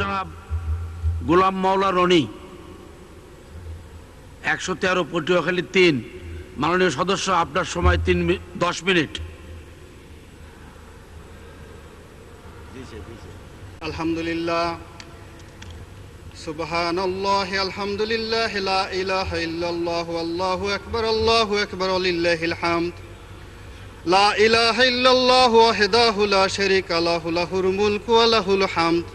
জনাব গোলাম মাওলা রনি, 113 পটুয়াখালী 3। মাননীয় সদস্য, আপনার সময় 10 মিনিট। আলহামদুলিল্লাহ, সুবহানাল্লাহ, আলহামদুলিল্লাহ, লা ইলাহা ইল্লাল্লাহ, আল্লাহু আকবার, আল্লাহু আকবার, লিল্লাহিল হামদ। লা ইলাহা ইল্লাল্লাহ ওয়াহদাহু লা শারীকা লাহু, লাহুল মুলকু ওয়া লাহুল হামদ,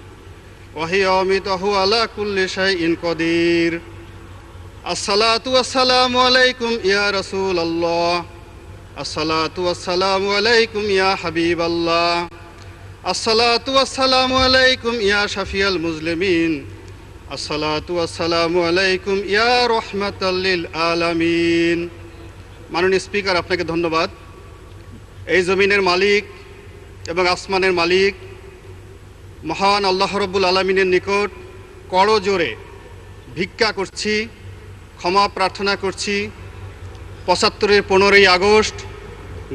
ওয়া হিয়া আমিতাহু আলা কুল্লি শাইইন কাদির। আসসালাতু ওয়াসসালামু আলাইকুম ইয়া রাসূলুল্লাহ, আসসালাতু ওয়াসসালামু আলাইকুম ইয়া হাবিবাল্লাহ, আসসালাতু ওয়াসসালামু আলাইকুম ইয়া শাফিয়াল মুজলিমিন, আসসালাতু ওয়াসসালামু আলাইকুম ইয়া রাহমাতাল লিল আলামিন। মাননীয় স্পিকার, আপনাকে ধন্যবাদ। এই জমিনের মালিক এবং আসমানের মালিক মহান আল্লাহ রাব্বুল আলামিনের নিকট করজোড়ে ভিক্ষা করছি, ক্ষমা প্রার্থনা করছি। 75-এর 15ই আগস্ট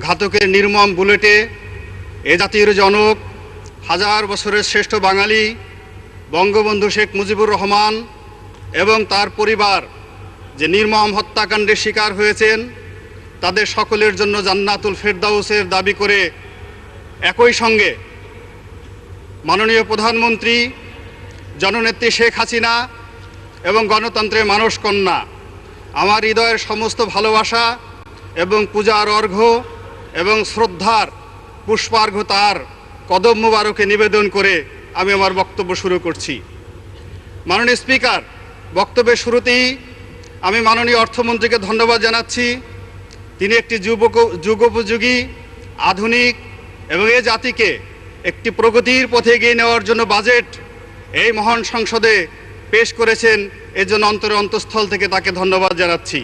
ঘাতকের নির্মম বুলেটে এ জাতির জনক, হাজার বছরের শ্রেষ্ঠ বাঙালি বঙ্গবন্ধু শেখ মুজিবুর রহমান এবং তার পরিবার যে নির্মম হত্যাকাণ্ডের শিকার হয়েছেন, তাদের সকলের জন্য জান্নাতুল ফেরদাউসের দাবি করে একই সঙ্গে মাননীয় প্রধানমন্ত্রী জননেত্রী শেখ হাসিনা এবং গণতন্ত্রের মানস কন্যা আমার হৃদয়ের সমস্ত ভালোবাসা এবং পূজার অর্ঘ্য এবং শ্রদ্ধার পুষ্পার্ঘ্য তার কদম মুবারকে নিবেদন করে আমি আমার বক্তব্য শুরু করছি। মাননীয় স্পিকার, বক্তব্যের শুরুতেই আমি মাননীয় অর্থমন্ত্রীকে ধন্যবাদ জানাচ্ছি। তিনি একটি যুগোপযোগী, আধুনিক এবং এ জাতিকে একটি প্রগতির পথে এগিয়ে নেওয়ার জন্য বাজেট এই মহান সংসদে পেশ করেছেন। এর জন্য অন্তঃস্থল থেকে তাকে ধন্যবাদ জানাচ্ছি।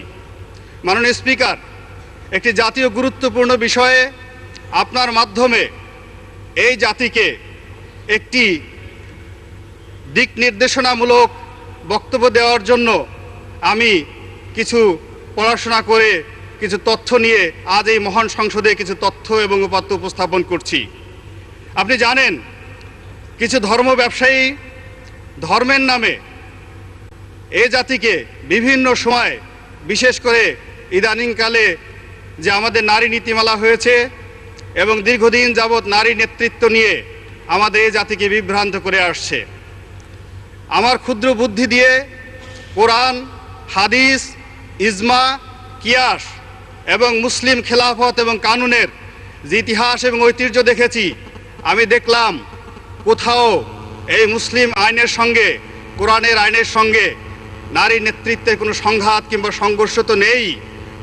মাননীয় স্পিকার, একটি জাতীয় গুরুত্বপূর্ণ বিষয়ে আপনার মাধ্যমে এই জাতিকে একটি দিক নির্দেশনামূলক বক্তব্য দেওয়ার জন্য আমি কিছু পড়াশোনা করে কিছু তথ্য নিয়ে আজ এই মহান সংসদে কিছু তথ্য এবং উপাত্ত উপস্থাপন করছি। আপনি জানেন, কিছু ধর্ম ব্যবসায়ী ধর্মের নামে এ জাতিকে বিভিন্ন সময়, বিশেষ করে ইদানিংকালে যে আমাদের নারী নীতিমালা হয়েছে এবং দীর্ঘদিন যাবৎ নারী নেতৃত্ব নিয়ে আমাদের এই জাতিকে বিভ্রান্ত করে আসছে। আমার ক্ষুদ্র বুদ্ধি দিয়ে কোরআন, হাদিস, ইজমা, কিয়াস এবং মুসলিম খেলাফত এবং কানুনের যে ইতিহাস এবং ঐতিহ্য দেখেছি, আমি দেখলাম কোথাও এই মুসলিম আইনের সঙ্গে, কোরআনের আইনের সঙ্গে নারী নেতৃত্বের কোনো সংঘাত কিংবা সংঘর্ষ তো নেই।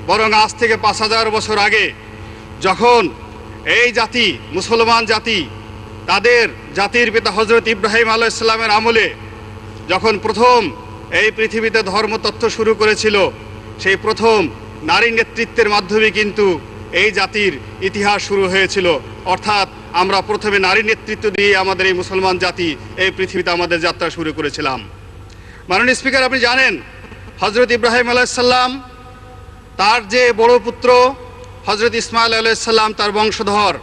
বরং আজ থেকে 5000 বছর আগে যখন এই জাতি, মুসলমান জাতি, তাদের জাতির পিতা হজরত ইব্রাহিম আলাইহিস সালামের আমলে যখন প্রথম এই পৃথিবীতে ধর্মতত্ত্ব শুরু করেছিল, সেই প্রথম নারী নেতৃত্বের মাধ্যমে কিন্তু এই জাতির ইতিহাস শুরু হয়েছিল। অর্থাৎ আমরা প্রথমে নারী নেতৃত্ব দিয়ে আমাদের এই মুসলমান জাতি এই পৃথিবীতে আমাদের যাত্রা শুরু করেছিলাম। মাননীয় স্পিকার, আপনি জানেন হজরত ইব্রাহিম আলাইহিস সালাম, তার যে বড় পুত্র হজরত ইসমাইল আলাইহিস সালাম, তার বংশধর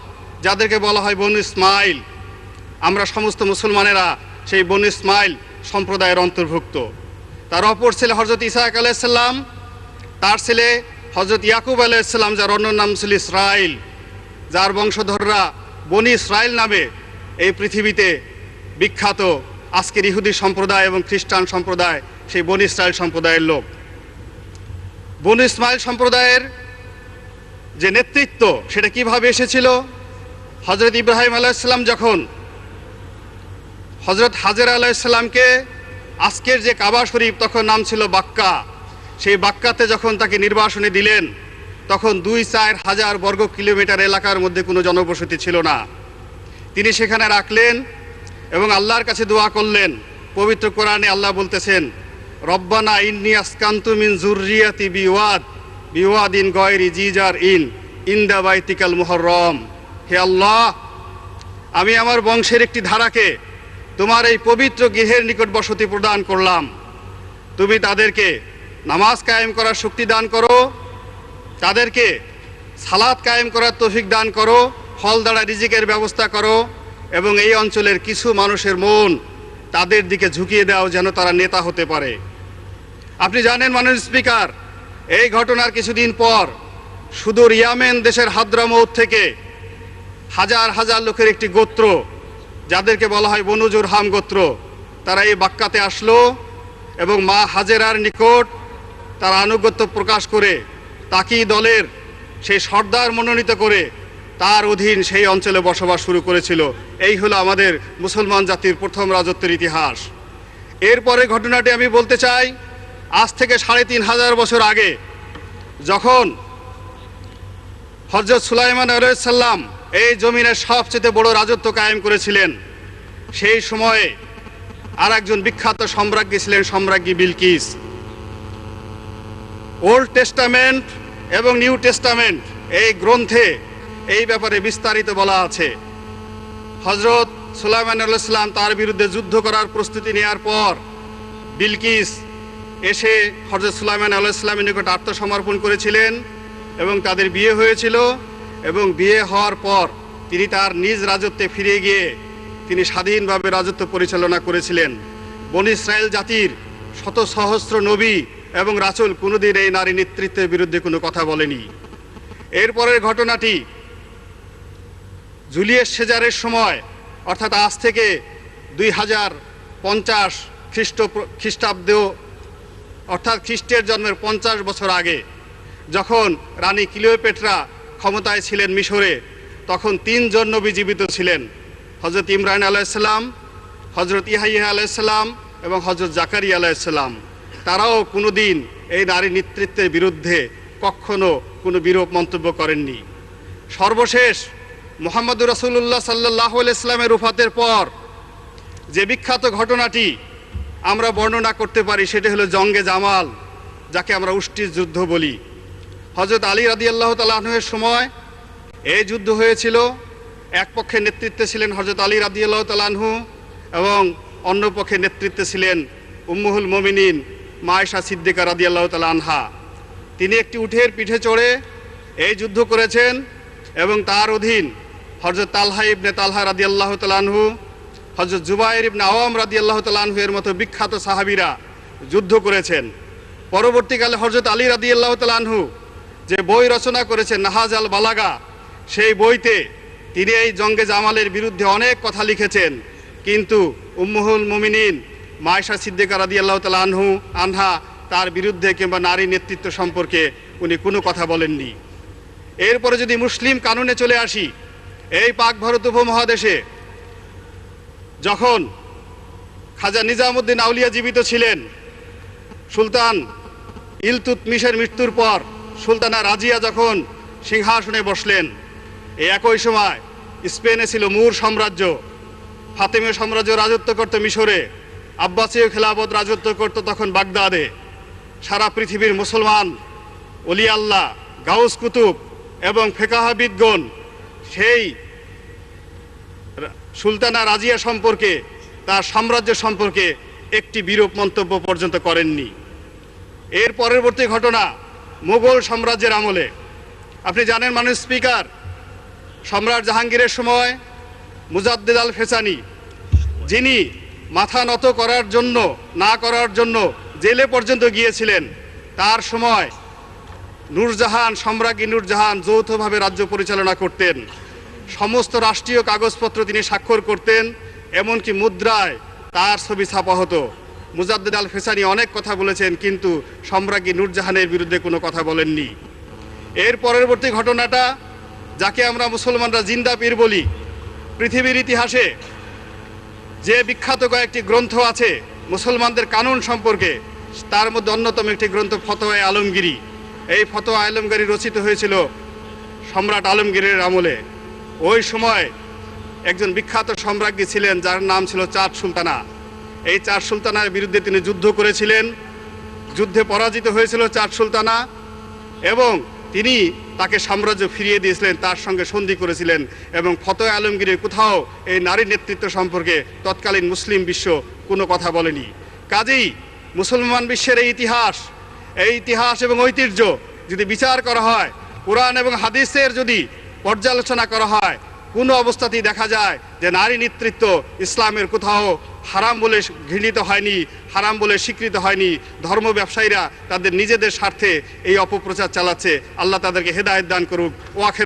যাদেরকে বলা হয় বনু ইসমাইল, আমরা সমস্ত মুসলমানেরা সেই বনু ইসমাইল সম্প্রদায়ের অন্তর্ভুক্ত। তার অপর ছেলে হজরত ইসহাক আলাইহিস সালাম, তার ছেলে হজরত ইয়াকুব আলাইহিস সালাম, যার অন্য নাম ছিল ইসরাইল, যার বংশধররা বনি ইসরাইল নামে এই পৃথিবীতে বিখ্যাত। আজকের ইহুদি সম্প্রদায় এবং খ্রিস্টান সম্প্রদায় সেই বনি ইসরাইল সম্প্রদায়ের লোক। বনু ইসমাইল সম্প্রদায়ের যে নেতৃত্ব, সেটা কিভাবে এসেছিল? হজরত ইব্রাহিম আলাইহিস সালাম যখন হজরত হাজেরা আলাইহিস সালামকে, আজকের যে কাবা শরীফ তখন নাম ছিল বাক্কা, সেই বাক্কাতে যখন তাকে নির্বাসনে দিলেন, তখন 2-4 হাজার বর্গ কিলোমিটার এলাকার মধ্যে কোনো জনবসতি ছিল না। তিনি সেখানে রাখলেন এবং আল্লাহর কাছে দোয়া করলেন। পবিত্র কোরআনে আল্লাহ বলতেছেন, রব্বানা ইন্নী আসকান্তু মিন যুররিয়াতি বিওয়াদিন গয়রি জিজার ইনদা বাইতিকাল মুহররম। হে আল্লাহ, আমি আমার বংশের একটি ধারাকে তোমার এই পবিত্র গৃহের নিকট বসতি প্রদান করলাম। তুমি তাদেরকে নামাজ কায়েম করার শক্তি দান করো, তাদেরকে সালাত কায়েম করার তৌফিক দান করো, ফল দ্বারা রিজিকের ব্যবস্থা করো এবং এই অঞ্চলের কিছু মানুষের মন তাদের দিকে ঝুঁকিয়ে দেওয়া যেন তারা নেতা হতে পারে। আপনি জানেন মাননীয় স্পিকার, এই ঘটনার কিছুদিন পর সুদূর ইয়ামেন দেশের হাদ্রামৌত থেকে হাজার হাজার লোকের একটি গোত্র, যাদেরকে বলা হয় বনু জুরহাম গোত্র, তারা এই বাক্কাতে আসলো এবং মা হাজেরার নিকট তারা আনুগত্য প্রকাশ করে তাকি দলের সেই সর্দার মনোনীত করে তার অধীন সেই অঞ্চলে বসবাস শুরু করেছিল। এই হলো আমাদের মুসলমান জাতির প্রথম রাজত্বের ইতিহাস। এরপরে ঘটনাটি আমি বলতে চাই, আজ থেকে ৩৫০০ বছর আগে যখন হযরত সুলাইমান আলাইহিস সালাম এই জমিনের সবচেয়ে বড় রাজত্ব কায়েম করেছিলেন, সেই সময়ে আর একজন বিখ্যাত সম্রাজ্ঞী ছিলেন সম্রাজ্ঞী বিলকিস। ওল্ড টেস্টামেন্ট এবং নিউ টেস্টামেন্ট এই গ্রন্থে এই ব্যাপারে বিস্তারিত বলা আছে। হযরত সুলাইমান আলাইহিস সালাম তার বিরুদ্ধে যুদ্ধ করার প্রস্তুতি নেওয়ার পর বিলকিস এসে হযরত সুলাইমান আলাইহিস সালামের নিকট আত্মসমর্পণ করেছিলেন এবং তাদের বিয়ে হয়েছিল। এবং বিয়ে হওয়ার পর তিনি তার নিজ রাজত্বে ফিরে গিয়ে তিনি স্বাধীনভাবে রাজত্ব পরিচালনা করেছিলেন। বনী ইসরায়েল জাতির শত সহস্র নবী এবং রাসূল কোনোদিন এই নারী নেতৃত্বের বিরুদ্ধে কোনো কথা বলেনি। এরপরের ঘটনাটি জুলিয়াস সিজারের সময়, অর্থাৎ আজ থেকে 2050 খ্রিস্টাব্দ, অর্থাৎ খ্রিস্টের জন্মের 50 বছর আগে যখন রানী ক্লিওপেট্রা ক্ষমতায় ছিলেন মিশরে, তখন 3 জন নবী জীবিত ছিলেন, হযরত ইমরান আলাইহিস সালাম, হযরত ইয়াহইয়া আলাইহিস সালাম এবং হযরত জাকারিয়া আলাইহিস সালাম। তারাও কোনোদিন এই নারী নেতৃত্বের বিরুদ্ধে কখনো কোনো বিরূপ মন্তব্য করেননি। সর্বশেষ মুহাম্মদুর রাসূলুল্লাহ সাল্লাল্লাহু আলাইহি ওয়াসাল্লামের ওফাতের পর যে বিখ্যাত ঘটনাটি আমরা বর্ণনা করতে পারি সেটা হলো জঙ্গে জামাল, যাকে আমরা উষ্টির যুদ্ধ বলি। হযরত আলী রাদিয়াল্লাহু তাআলা আনহুর সময় এই যুদ্ধ হয়েছিল। এক পক্ষে নেতৃত্বে ছিলেন হযরত আলী রাদিয়াল্লাহু তাআলা আনহু এবং অন্য পক্ষে নেতৃত্বে ছিলেন উম্মুহুল মুমিনিন মা আয়েশা সিদ্দিকা রাদিয়াল্লাহু তাআলা আনহা। তিনি একটি উটের পিঠে চড়ে এই যুদ্ধ করেছেন এবং তার অধীন হযরত তালহা ইবনে তালহা রাদিয়াল্লাহু তাআলা আনহু, হযরত জুবায়ের ইবনে আওয়াম রাদিয়াল্লাহু তাআলা আনহু এর মতো বিখ্যাত সাহাবীরা যুদ্ধ করেছেন। পরবর্তীকালে হযরত আলী রাদিয়াল্লাহু তাআলা আনহু যে বই রচনা করেছেন নাহাজ আল বালাগা, সেই বইতে তিনি এই জঙ্গে জামালের বিরুদ্ধে অনেক কথা লিখেছেন, কিন্তু উম্মুহুল মুমিনিন মা আয়েশা সিদ্দিকা রাদিয়াল্লাহু তাআলা আনহা তার বিরুদ্ধে কিংবা নারী নেতৃত্ব সম্পর্কে উনি কোনো কথা বলেননি। এরপরে যদি মুসলিম কানুনে চলে আসি, এই পাক ভারত উপমহাদেশে যখন খাজা নিজামুদ্দিন আউলিয়া জীবিত ছিলেন, সুলতান ইলতুৎমিশের মৃত্যুর পর সুলতানা রাজিয়া যখন সিংহাসনে বসলেন, এই একই সময় স্পেনে ছিল মুর সাম্রাজ্য, ফাতেমীয় সাম্রাজ্য রাজত্ব করত মিশরে, আব্বাসীয় খেলাফত রাজত্ব করত তখন বাগদাদে। সারা পৃথিবীর মুসলমান ওলি আল্লাহ, গাউস কুতুব এবং ফিকহাবিদগণ সেই সুলতানা রাজিয়া সম্পর্কে, তার সাম্রাজ্য সম্পর্কে একটি বিরূপ মন্তব্য পর্যন্ত করেননি। এর পরবর্তী ঘটনা মুঘল সাম্রাজ্যের আমলে। আপনি জানেন মাননীয় স্পিকার, সম্রাট জাহাঙ্গীরের সময় মুজাদ্দিদ আল ফেসানি, যিনি মাথা নত করার জন্য না করার জন্য জেলে পর্যন্ত গিয়েছিলেন, তার সময় নূরজাহান, সম্রাজ্ঞী নূরজাহান যৌথভাবে রাজ্য পরিচালনা করতেন। সমস্ত রাষ্ট্রীয় কাগজপত্র তিনি স্বাক্ষর করতেন, এমনকি মুদ্রায় তার ছবি ছাপা হতো। মুজাদ্দিদ আল ফেসানি অনেক কথা বলেছেন, কিন্তু সম্রাজ্ঞী নূরজাহানের বিরুদ্ধে কোনো কথা বলেননি। এর পরবর্তী ঘটনাটা, যাকে আমরা মুসলমানরা জিন্দা পীর বলি, পৃথিবীর ইতিহাসে যে বিখ্যাত কয়েকটি গ্রন্থ আছে মুসলমানদের কানুন সম্পর্কে, তার মধ্যে অন্যতম একটি গ্রন্থ ফতোয়া আলমগীরি। এই ফতোয়া আলমগীরি রচিত হয়েছিল সম্রাট আলমগীরের আমলে। ওই সময় একজন বিখ্যাত সম্রাজ্ঞী ছিলেন যার নাম ছিল চার সুলতানা। এই চার সুলতানার বিরুদ্ধে তিনি যুদ্ধ করেছিলেন, যুদ্ধে পরাজিত হয়েছিল চার সুলতানা এবং তিনি তাকে সাম্রাজ্য ফিরিয়ে দিয়েছিলেন, তার সঙ্গে সন্ধি করেছিলেন। এবং ফতোয়া আলমগীরের কোথাও এই নারী নেতৃত্ব সম্পর্কে তৎকালীন মুসলিম বিশ্ব কোনো কথা বলেনি। কাজেই মুসলমান বিশ্বের এই ইতিহাস এবং ঐতিহ্য যদি বিচার করা হয়, কোরআন এবং হাদিসের যদি পর্যালোচনা করা হয়, কোনো অবস্থাতেই দেখা যায় যে নারী নেতৃত্ব ইসলামের কোথাও হারাম বলে ঘৃণিত হয়নি, হারাম বলে স্বীকৃত হয়নি। ধর্ম ব্যবসায়ীরা তাদের নিজেদের স্বার্থে এই অপপ্রচার চালাচ্ছে। আল্লাহ তাদেরকে হেদায়েত দান করুক। ওয়াখের